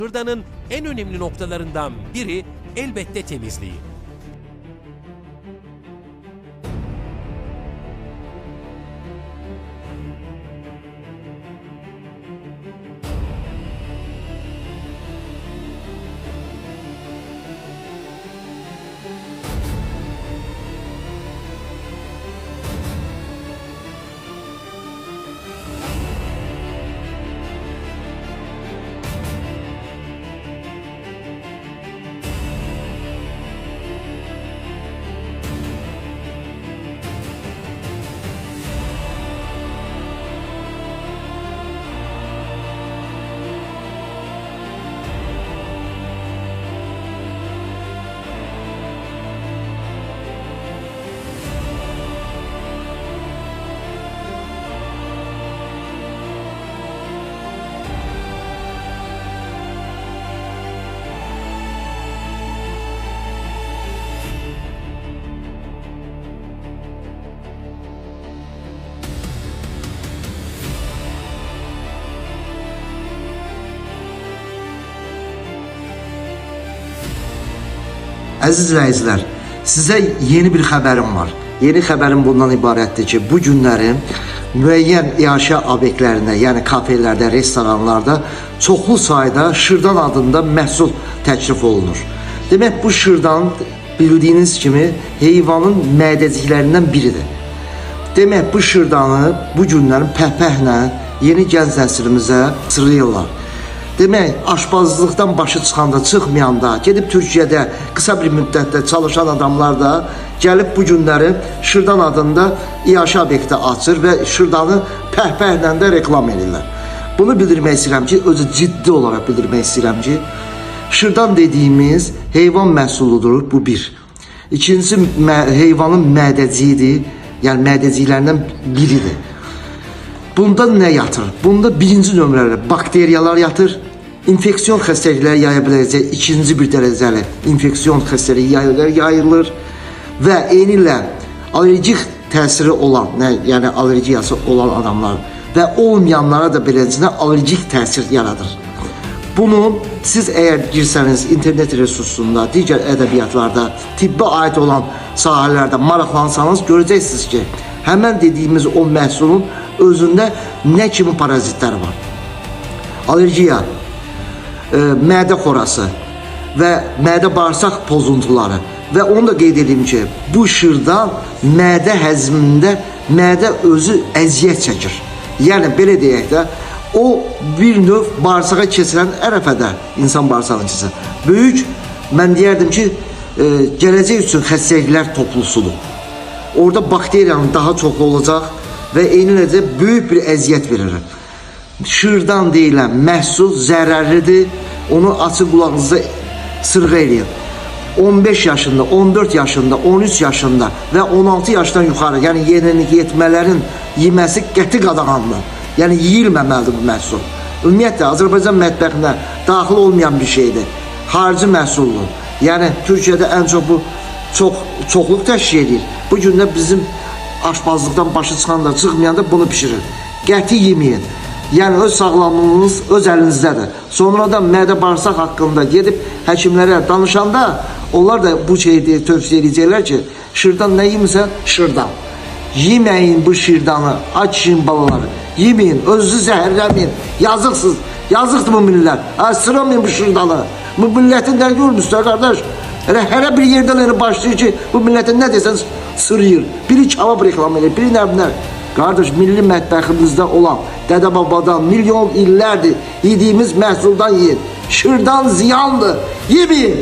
Şırdanın en önemli noktalarından biri elbette temizliği. Əziz izləyicilər, sizə yeni bir xəbərim var. Yeni xəbərim bundan ibarətdir ki, bu günləri müəyyən iaşə obyektlərində, yəni kafelərdə, restoranlarda çoxlu sayda şırdan adında məhsul təklif olunur. Demək, bu şırdan bildiyiniz kimi heyvanın mədəciklərindən biridir. Demək, bu şırdanı bu günlərin pəhpəhlə yeni gənc nəslimizə sırlayırlar. Demək, aşpazlıqdan başı çıxanda, çıxmayanda, gedib Türkiyədə qısa bir müddətdə çalışan adamlar da gəlib bu günləri şırdan adında iaşə obyekti açır və şırdanı pəhpəhlə də reklam edirlər. Bunu bildirmək istəyirəm ki, özü ciddi olaraq bildirmək istəyirəm ki, şırdan dediyimiz heyvan məhsuludur, bu bir. İkincisi, heyvanın mədəciyidir, yəni mədəciklərindən biridir. Bunda nə yatır? Bunda birinci nömrəli bakteriyalar yatır. İnfeksiyon xəstəlikləri yaya biləcək ikinci bir dərəcəli infeksiyon xəstəliyi yayılır və eyni ilə allergik təsiri olan, yəni allergiyası olan adamlar və olmayanlara da beləsinə allergik təsir yaradır. Bunu siz əgər girsəniz internet resursunda, digər ədəbiyyatlarda, tibbə aid olan sahələrdə maraqlansanız görəcəksiniz ki, həmən dediyimiz o məhsulun özündə nə kimi parazitlər var? Allergiya, mədə xorası və mədə bağırsaq pozuntuları və onu da qeyd edeyim ki, bu şırdan mədə həzmində mədə özü əziyyət çəkir. Yəni belə deyək də, o bir növ bağırsağa keçirən ərəfədə insan bağırsağını keçir. Böyük, mən deyərdim ki, gələcək üçün xəstəliklər toplusudur. Orada bakteriyanın daha çox olacaq və eyni ilə böyük bir əziyyət verir. Şırdan deyilən məhsul zərərlidir, onu açıq qulağınızda sırğa eləyin. 15 yaşında, 14 yaşında, 13 yaşında və 16 yaşdan yuxarı, yəni yeniyetmələrin yeməsi qəti qadağandır. Yəni yeyilməməlidir bu məhsul. Ümumiyyətlə, Azərbaycan mətbəxinə daxil olmayan bir şeydir. Xarici məhsuldur. Yəni Türkiyədə ən çox bu çoxluq təşkil edir. Bu gündə bizim aşpazlıqdan başı çıxanda, çıxmayanda bunu pişirir. Qəti yeməyin. Yəni öz sağlamlığınız öz əlinizdədir. Sonradan mədə bağırsaq haqqında gedib həkimlərə danışanda onlar da bu şeyi tövsiyə edəcəklər ki, şırdan nə yemirsən? Şırdan. Yeməyin bu şırdanı, açın balaları. Yeməyin, özünüzü zəhərləməyin. Yazıqsınız. Yazıqdır bu millət. Sıramayın bu şırdanı. Bu milletin nə görmüşsünüz qardaş? Hər bir yerdən başlayır ki, bu milletin nə desən sırıyır. Biri kebab reklam edir, biri nəbinlər. Qardaş, milli mətbəximizdə olan dədə-babadan milyon illərdir yediğimiz məhsuldan yiyin. Şırdan ziyandır. Yemeyin.